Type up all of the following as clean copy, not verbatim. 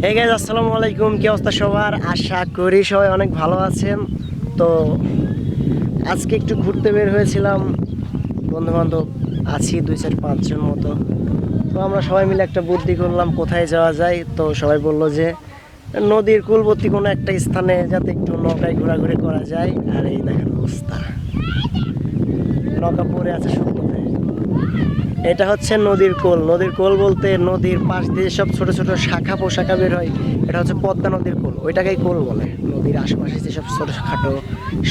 Hey guys, আসসালামু আলাইকুম। কি অবস্থা সবার? আশা করি সবাই অনেক ভালো আছেন। তো আজকে একটু ঘুরতে বের হয়েছিলাম, বন্ধু বান্ধব আছি 2-4-5 জন মতো। তো আমরা সবাই মিলে একটা বুদ্ধি করলাম কোথায় যাওয়া যায়। তো সবাই বললো যে নদীর কূলবর্তী কোনো একটা স্থানে যাতে একটু নৌকায় ঘোরাঘুরি করা যায়। আর এই দেখেন অবস্থা, নৌকা পড়ে আছে শুকনোতে। এটা হচ্ছে নদীর কোল। নদীর কোল বলতে নদীর পাশ দিয়ে সব ছোট ছোট শাখা পোশাখা বের হয়, এটা হচ্ছে পদ্মা নদীর কোল। ওইটাকেই কোল বলে। নদীর আশেপাশে যেসব ছোটোখাটো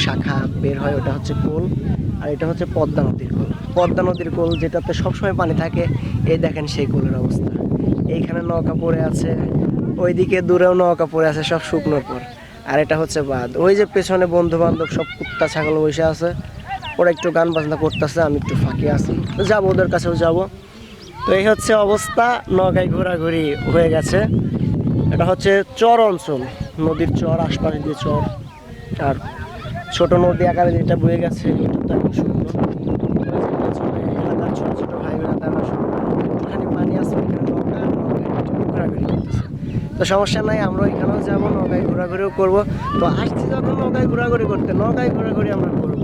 শাখা বের হয় ওটা হচ্ছে কোল। আর এটা হচ্ছে পদ্মা নদীর কোল। পদ্মা নদীর কোল যেটাতে সবসময় পানি থাকে, এই দেখেন সেই কোলের অবস্থা। এইখানে নৌকা পড়ে আছে, ওইদিকে দূরেও নৌকা পড়ে আছে, সব শুকনোর পর। আর এটা হচ্ছে বাঁধ। ওই যে পেছনে বন্ধু বান্ধব সব কুত্তা ছাগল বসে আছে, ওরা একটু গান বাজনা করতেছে, আমি একটু ফাঁকে আছি, তো যাবো ওদের কাছেও যাব। তো এই হচ্ছে অবস্থা, নৌকায় ঘোরাঘুরি হয়ে গেছে। এটা হচ্ছে চর অঞ্চল, নদীর চর, আশপাশ দিয়ে চর। আর ছোট নদী আকারে যেটা বয়ে গেছে এটা তো এখন শুকনো। এলাকার ছোট ছোট ভাই বোনেরা তারা সব একটুখানি পানি আছে, ওইখানে নৌকায় একটু ঘোরাঘুরি করতেছে। তো সমস্যা নাই, আমরা এখানেও যাবো, নৌকায় ঘোরাঘুরিও করবো। তো আসছি যখন নৌকায় ঘোরাঘুরি করতে, নৌকায় ঘোরাঘুরি আমরা করবো।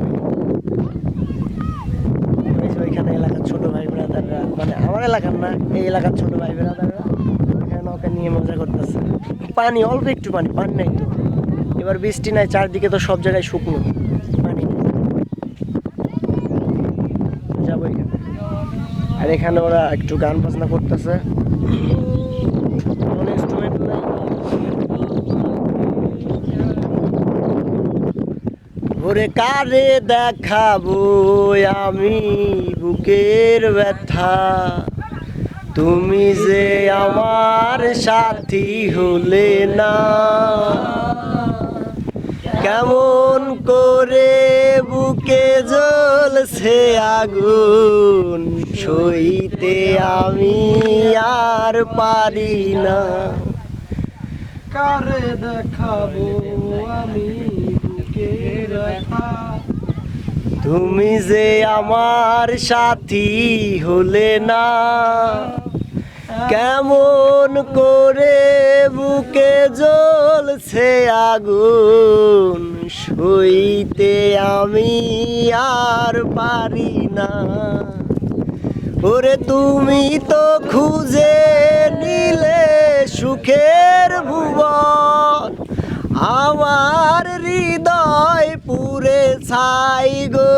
ওইখানে এলাকার ছোট ভাই ব্রাদাররা, মানে আমার এলাকার না, এই এলাকার ছোট ভাই ব্রাদাররা ওইখানে নৌকা নিয়ে মজা করতেছে। পানি অল্প একটু, পানি পানি নাই তো, এবার বৃষ্টি নাই, চারদিকে তো সব জায়গায় শুকনো, পানি নেই। যাবো এখানে। আর এখানে ওরা একটু গান বাজনা করতেছে, কোনো ইনস্ট্রুমেন্ট নাই। ওরে কারে দেখাবো আমি বুকের ব্যথা, তুমি যে আমার সাথী হলে না। কেমন করে বুকে জ্বলছে আগুন, সইতে আমি আর পারি না। কারে দেখাবো আমি বুকের ব্যথা, তুমি যে আমার সাথী হলে না। কেমন করে বুকে জ্বলছে আগুন, সইতে আমি আর পারি না। ওরে তুমি তো খুঁজে নিলে সুখের ভুবন, আমার হৃদয় পুরে ছাই গো।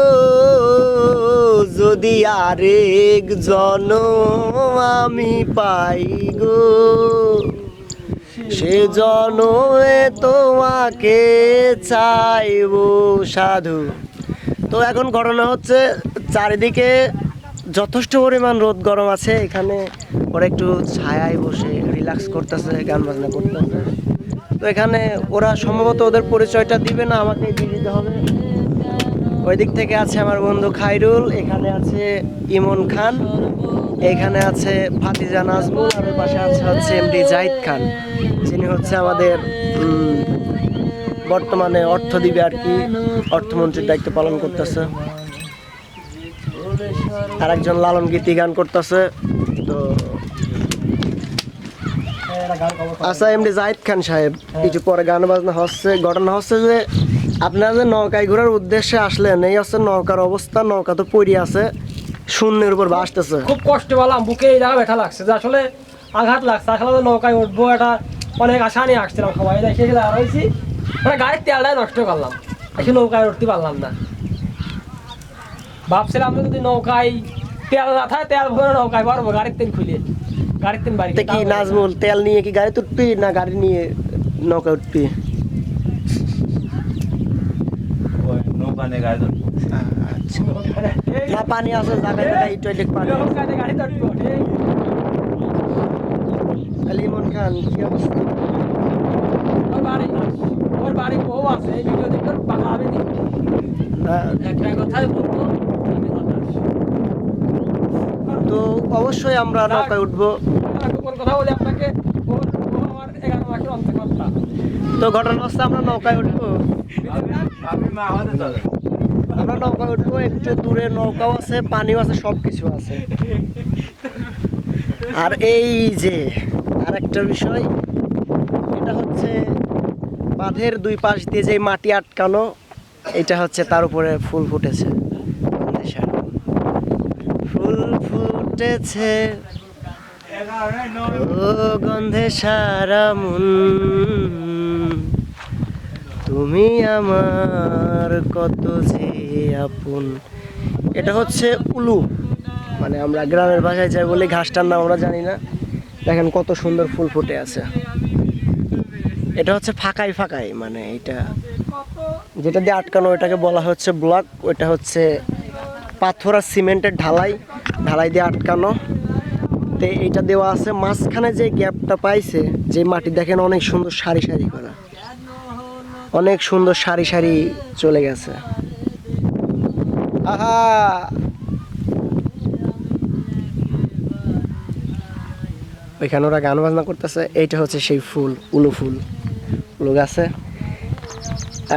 যদি আরেক জনম আমি পাই গো, সে জনমে তোমাকে চাইবো সাধু। তো এখন ঘটনা হচ্ছে, চারিদিকে যথেষ্ট পরিমাণ রোদ গরম আছে, এখানে ওরা একটু ছায়ায় বসে রিল্যাক্স করতেছে, গান বাজনা করতেছে। তো এখানে ওরা সম্ভবত ওদের পরিচয়টা দিবে না, আমাকে দিয়ে দিতে হবে। ওই দিক থেকে আছে আমার বন্ধু খাইরুল, এখানে আছে ইমন খান, এখানে আছে ফাতিজা নাজমুল, আর ওই পাশে হচ্ছে এমডি জাহিদ খান, যিনি হচ্ছে আমাদের বর্তমানে অর্থ দিবে আর কি, অর্থমন্ত্রীর দায়িত্ব পালন করতেছে। আর একজন লালন গীতি গান করতেছে। তো আচ্ছা, এমডি জাহিদ খান সাহেব, কিছু পরে গান বাজনা হচ্ছে। ঘটনা হচ্ছে যে আপনারা যে নৌকায় ঘোরার উদ্দেশ্যে আসলেন, এই হচ্ছে নৌকার অবস্থা। নৌকা তো পড়ে আছে, শূন্যের উপর ভাসতেছে। খুব কষ্ট পেলাম, বুকে এই জায়গা ব্যথা লাগছে, যে আসলে আঘাত লাগছে। আসলে নৌকায় উঠবো, এটা অনেক আশা নিয়ে আসছিলাম, সবাই দেখে দাঁড়াইছি, মানে গাড়ির তেলটাই নষ্ট করলাম, এসে নৌকায় উঠতে পারলাম না। ভাবছিলাম যদি নৌকায় তেল না থাকে, তেল ভরে নৌকায় পারবো, গাড়ির তেল খুলে গাড়ির তেল বাড়িতে। কি নাজমুল, তেল নিয়ে কি গাড়ি উঠবি না গাড়ি নিয়ে নৌকা উঠবি? আচ্ছা, না পানি আছে জায়গায় জায়গায়, টয়লেট পানি। গাড়ি উঠবো। ইমন খান কি অবস্থা? ওর বাড়ি বউ আছে, এই ভিডিও দেখতে পাঠাবে নি। একটা কথাই বলবো, আমি হতাশ। তো অবশ্যই আমরা নৌকায় উঠবো। ওর কথা বলি আপনাকে, ওর আমার 11 মাসের অন্তঃকর্তা। তো ঘটনা হচ্ছে আমরা নৌকায় উঠবো, আমরা নৌকায় উঠবো। একটু দূরে নৌকাও আছে, পানিও আছে, সব কিছু আছে। আর এই যে আর একটা বিষয়, বাঁধের দুই পাশ দিয়ে যে মাটি আটকানো, এটা হচ্ছে তার উপরে ফুল ফুটেছে। ফুল ফুটেছে ও গন্ধে সারা মন, তুমি আমার কত যে আপন। এটা হচ্ছে উলু, মানে আমরা গ্রামের ভাষায় যাই বলি, ঘাসটার নাম আমরা জানি না। দেখেন কত সুন্দর ফুল ফুটে আছে। এটা হচ্ছে ফাঁকাই ফাঁকাই, মানে এটা যেটা দিয়ে আটকানো ওইটাকে বলা হচ্ছে ব্লক। ওইটা হচ্ছে পাথর আর সিমেন্টের ঢালাই, ঢালাই দিয়ে আটকানো। তো এইটা দেওয়া আছে মাঝখানে যে গ্যাপটা পাইছে, যে মাটি দেখেন অনেক সুন্দর সারি সারি করা, অনেক সুন্দর সারি সারি চলে গেছে। আহা, ওইখানে ওরা গান বাজনা করতেছে। এইটা হচ্ছে সেই ফুল, উলু ফুল, উলু গাছে।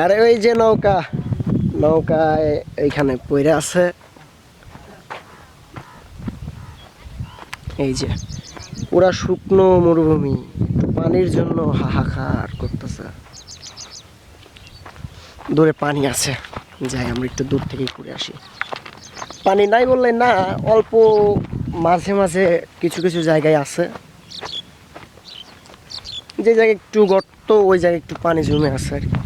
আর ওই যে নৌকা, নৌকায় এইখানে পইরে আছে। এই যে পুরা শুকনো মরুভূমি, পানির জন্য হাহাকার করতেছে। দূরে পানি আছে, যাই আমরা একটু দূর থেকেই ঘুরে আসি। পানি নাই বললে না, অল্প মাঝে মাঝে কিছু কিছু জায়গায় আছে, যে জায়গায় একটু গর্ত ওই জায়গায় একটু পানি জমে আছে আর কি।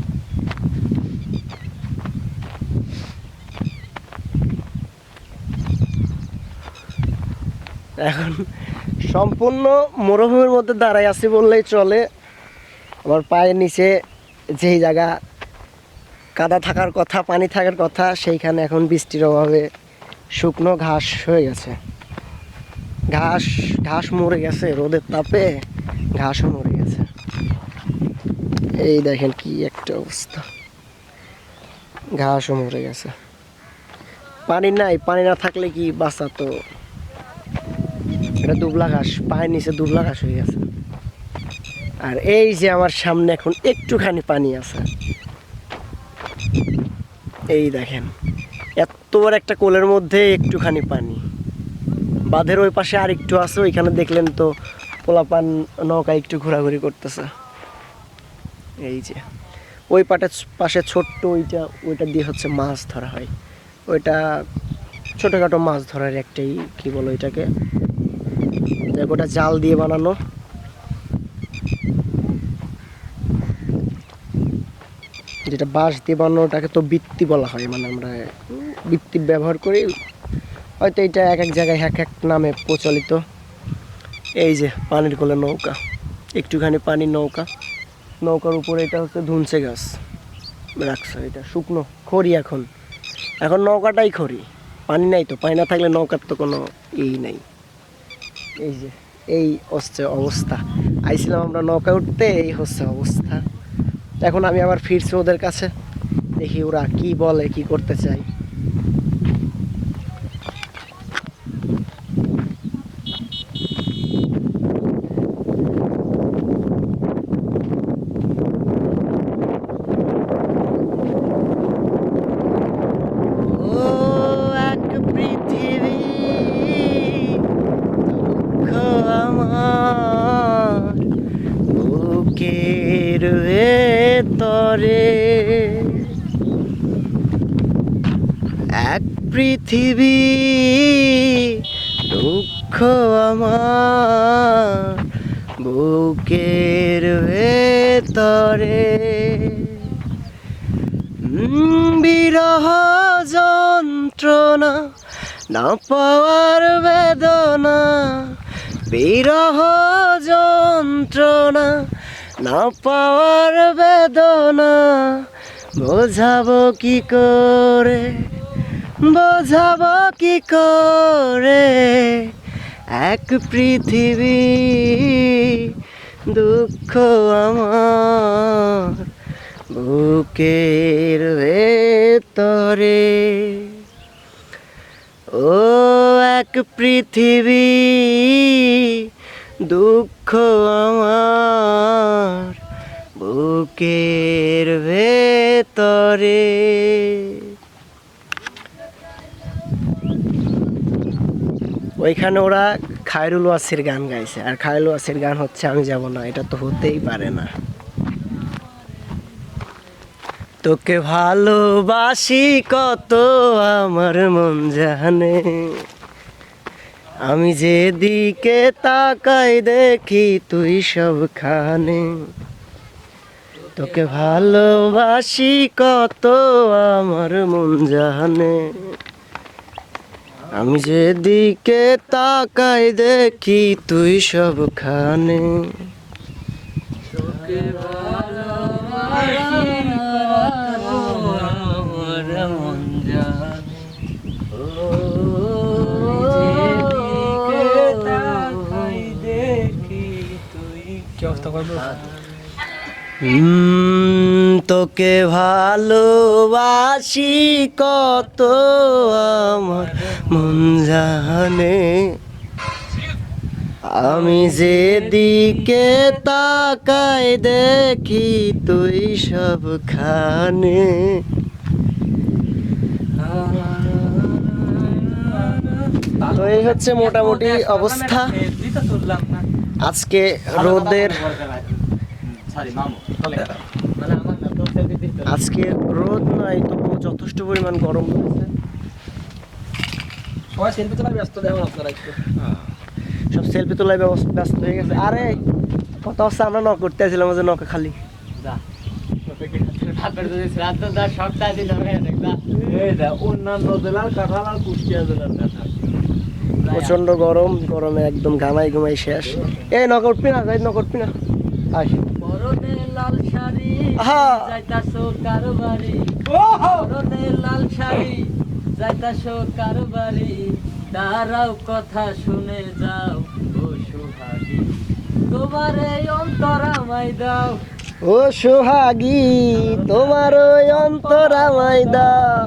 এখন সম্পূর্ণ মরুভূমির মধ্যে দাঁড়াই আছি বললেই চলে। আমার পায়ের নিচে যেই জায়গা কাদা থাকার কথা, পানি থাকার কথা, সেইখানে এখন বৃষ্টির অভাবে শুকনো ঘাস হয়ে গেছে। ঘাস ঘাস মরে গেছে, রোদের তাপে ঘাসও মরে গেছে। এই দেখেন কি একটা অবস্থা, ঘাসও মরে গেছে। পানি নাই, পানি না থাকলে কি বাঁচাতো। এটা দুবলা ঘাস, পায়ের নিচে দুবলা ঘাস হয়ে গেছে। আর এই যে আমার সামনে এখন একটুখানি পানি আছে, এই দেখেন এত বড় একটা কোলের মধ্যে একটুখানি পানি। বাঁধের ওই পাশে আর একটু আছে, ওইখানে দেখলেন তো পোলাপান নৌকা একটু ঘোরাঘুরি করতেছে। এই যে ওই পাশে ছোট্ট ওইটা দিয়ে হচ্ছে মাছ ধরা হয়। ওইটা ছোটোখাটো মাছ ধরার একটাই, কি বলো এটাকে, ওটা জাল দিয়ে বানানো। যেটা বাঁশ দিয়ে বানানো ওটাকে তো বৃত্তি বলা হয়, মানে আমরা বৃত্তি ব্যবহার করি। হয়তো এটা এক এক জায়গায় এক এক নামে প্রচলিত। এই যে পানির কোলে নৌকা, একটুখানি পানির নৌকা, নৌকার উপরে এটা হচ্ছে ধুনচে গাছ রাখছে। এটা শুকনো খড়ি, এখন এখন নৌকাটাই খড়ি, পানি নাই তো। পানি না থাকলে নৌকার তো কোনো নাই। এই যে এই হচ্ছে অবস্থা, আইছিলাম আমরা নৌকা উঠতে, এই হচ্ছে অবস্থা। এখন আমি আবার ফিরছি ওদের কাছে, দেখি ওরা কি বলে, কি করতে চায়। তরে এক পৃথিবী দুঃখ আমার বুকের ভেতরে, বিরহ যন্ত্রণা না পাওয়ার বেদনা, বিরহ যন্ত্রণা না পাওয়ার বেদনা, বোঝাবো কি করে, বোঝাবো কি করে, এক পৃথিবী দুঃখ আমার বুকের ভেতরে। ও এক পৃথিবী দুঃখ আমার বুকের ভেতরে। ওইখানে ওরা খায়রুল ওয়াসির গান গাইছে, আর খায়রুল ওয়াসির গান হচ্ছে আমি যাব না, এটা তো হতেই পারে না। তোকে ভালোবাসি কত আমার মন জানে, আমি যেদিকে তাকাই দেখি তুই সবখানে। তোকে ভালোবাসি কত আমার মন জানে, আমি যেদিকে তাকাই দেখি তুই সবখানে। তোকে ভালোবাসি কত আমার মন জানে, আমি যেদিকে তাকাই দেখি তুই সবখানে। তো এই হচ্ছে মোটামুটি অবস্থা। আজকে রোদের আজকে রোদ নাই, তবু যথেষ্ট পরিমাণ গরম পড়েছে। সবাই সেলফি তোলায় ব্যস্ত, দেখুন আপনারা একটু সব সেলফি তোলায় ব্যস্ত হয়ে গেছে। আরে কথা হচ্ছে আমরা নক করতে আসছিলাম, যে নৌকা খালি প্রচন্ড গরম, গরমে একদম ঘামাই ঘুমাই শেষ। এই নৌকা উঠবি না, যাই নৌকা উঠবি না। আয় পরনে লাল শাড়ি আহা। যাইতাছো কারো বাড়ি, পরনে লাল শাড়ি যাইতাছো কারো বাড়ি, দাঁড়াও কথা শুনে যাও ও সোহাগী, তোমার এই অন্তর আমায় দাও। ও সোহাগী তোমার ওই অন্তর আমায় দাও।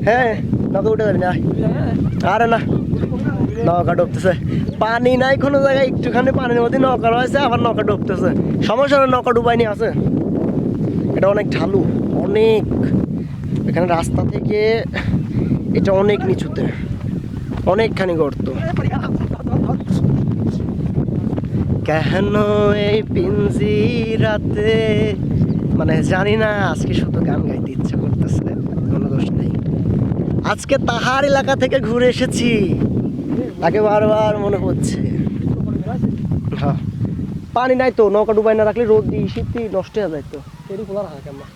হ্যাঁ নৌকা উঠে যাবি না, আরে না নৌকা ডুবতেছে, পানি নাই কোনো জায়গায়, একটুখানি পানির মধ্যে নৌকা রয়েছে, আবার নৌকা ডুবতেছে। সমস্যা হলো নৌকা ডুবাইনি আছে, এটা অনেক ঢালু, অনেক এখানে রাস্তা থেকে এটা অনেক নিচুতে, অনেকখানি গর্ত। কেন এই পিঞ্জিরাতে, মানে জানি না, আজকে শুধু গান গাইতে ইচ্ছা করতেছে, কোনো দোষ নেই। আজকে তাহার এলাকা থেকে ঘুরে এসেছি, তাকে বারবার মনে পড়ছে। হ্যাঁ পানি নাই তো, নৌকা ডুবাই না রাখলে রোদ দিয়ে শীতই নষ্ট হয়ে যায়। তো এটি খোলা রাখা কেমন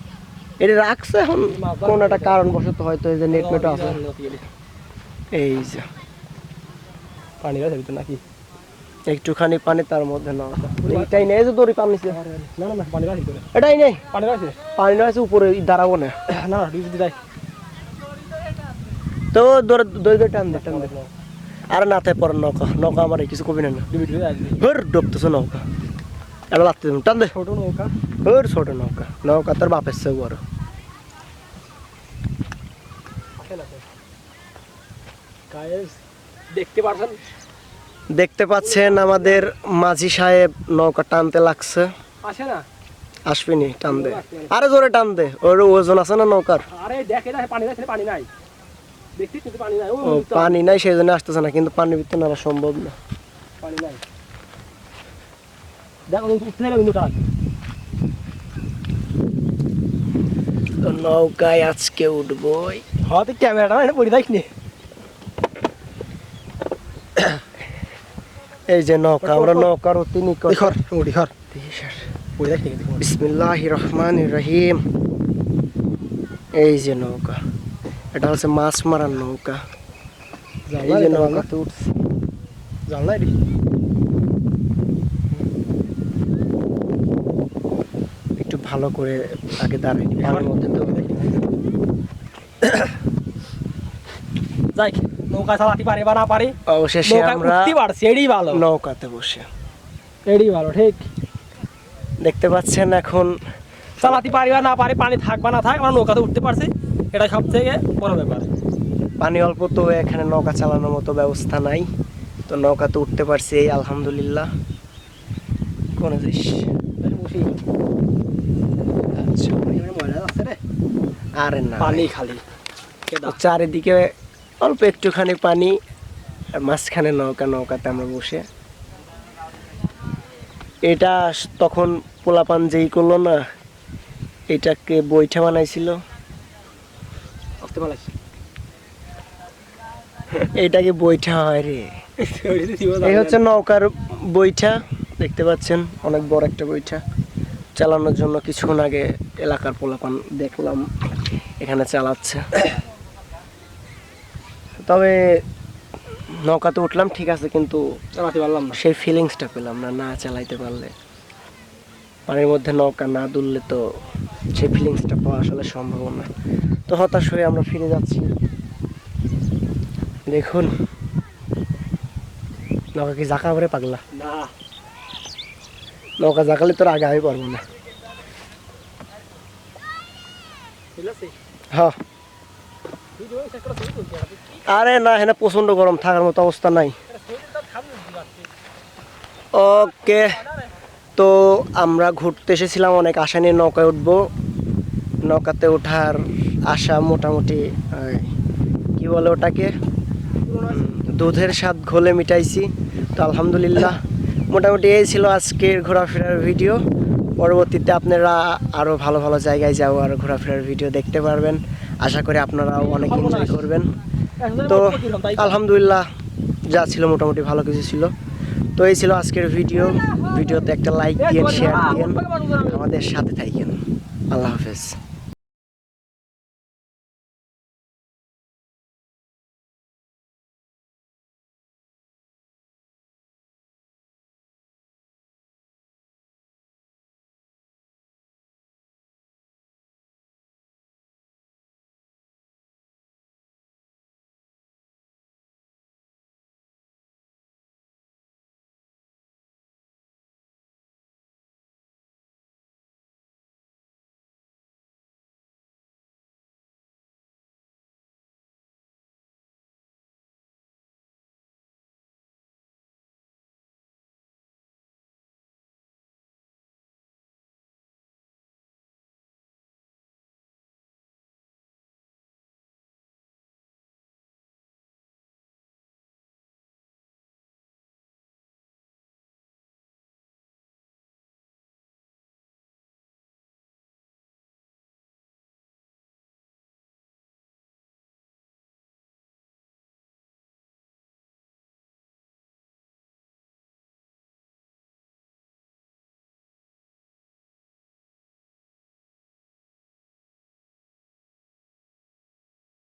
এটা রাখছে এখন কোন একটা কারণবশত, হয়তো এই যে নেট মেট আছে। এই যে পানি আছে ভিতরে নাকি? একটুখানি পানি, তার মধ্যে নৌকা, এইটাই নেই যে দড়ি পানি নিচে। না না না, পানি আছে ভিতরে, এটাই নেই, পানি আছে পানি রয়েছে উপরে, দাঁড়াবো না। না না ডিউটি যাই তো দৌড়ে দৌড়ে টান দে টান দে। আরে না তাই পরে নৌকা, নৌকা আমার কিছু কবি না, ডিউটি আসবে। হর ডুবতেছে নৌকা, এটা লাগতে টান দে। ছোট নৌকা, হর ছোট নৌকা, নৌকা তোর বাপের চেয়ে বড়। গায়েস দেখতে পারছেন, দেখতে পাচ্ছেন আমাদের মাঝি সাহেব নৌকা টানতে লাগছে। আসে না? আসবিনি, টান দে, আরে জোরে টান দে, ওর ওজন আছে না নৌকার। আরে দেখে দেখে পানি নাই, পানি নাই দেখছিস কিন্তু পানি নাই। ও পানি নাই সেই জন্য আসতেছে না, কিন্তু পানির ভিতরে নামা সম্ভব না। পানি নাই, দেখো উঠতে যাবে কিন্তু টান। তো নৌকায় আজকে উঠবই। হয়তো ক্যামেরাটা এনে পড়ে দেখ নি। এই যে নৌকা, আমরা নৌকার অতি নিকট। বিসমিল্লাহির রহমানির রহিম। এই যে নৌকা, এটা হচ্ছে মাছ মারার নৌকা। এই যে নৌকাতে উঠছে, জানলাই রে একটু ভালো করে আগে দাঁড়াই, পানির মধ্যে তো যাই নৌকা চালাতে পারি বা না পারি, অবশেষে আমরা এটাই ভালো, নৌকাতে বসে। এটাই ভালো, ঠিক দেখতে পাচ্ছেন এখন চালাতে পারি বা না পারি, পানি থাক বা না থাক, আমরা নৌকাতে উঠতে পারছি, এটা সব থেকে বড় ব্যাপার। পানি অল্প, তো এখানে নৌকা চালানোর মতো ব্যবস্থা নাই, তো নৌকাতে উঠতে পারছি, এই আলহামদুলিল্লাহ। কোন জিনিস আরে না, পানি খালি চারিদিকে অল্প একটুখানি পানি, আর মাঝখানে নৌকা, নৌকাতে আমরা বসে। এটা তখন পোলাপান যেই করলো না, এটাকে বৈঠা বানাইছিল, আসতে পারছি এটাকে বৈঠা হয় রে। এই হচ্ছে নৌকার বৈঠা, দেখতে পাচ্ছেন অনেক বড় একটা বৈঠা। চালানোর জন্য কিছুক্ষণ আগে এলাকার পোলাপান দেখলাম এখানে চালাচ্ছে। তবে নৌকাতে উঠলাম ঠিক আছে, কিন্তু চালাতে পারলাম না। সেই ফিলিংসটা পেলাম না, না চালাইতে পারলে। পানির মধ্যে নৌকা না দুললে তো সেই ফিলিংসটা পাওয়া আসলে সম্ভব না। তো হতাশ হয়ে আমরা ফিরে যাচ্ছি। দেখুন নৌকা কি জাকা ভরে পাগলা, না নৌকা জাকালে তোর আগে আমি পারবো না। ঠিক আছে হ্যাঁ, আরে না, হ্যাঁ প্রচন্ড গরম, থাকার মতো অবস্থা নাই। ওকে, তো আমরা ঘুরতে এসেছিলাম, অনেক আশা নিয়ে নৌকায় উঠবো। নৌকাতে ওঠার আশা মোটামুটি কি বলে ওটাকে, দুধের স্বাদ ঘোলে মিটাইছি। তো আলহামদুলিল্লাহ, মোটামুটি এই ছিল আজকের ঘোরাফেরার ভিডিও। পরবর্তীতে আপনারা আরও ভালো ভালো জায়গায় যাও আর ঘোরাফেরার ভিডিও দেখতে পারবেন। আশা করি আপনারাও অনেক এনজয় করবেন। তো আলহামদুলিল্লাহ, যা ছিল মোটামুটি ভালো কিছু ছিল। তো এই ছিল আজকের ভিডিও। ভিডিওতে একটা লাইক দিয়েন, শেয়ার দিয়েন, আমাদের সাথে থাকেন। আল্লাহ হাফেজ।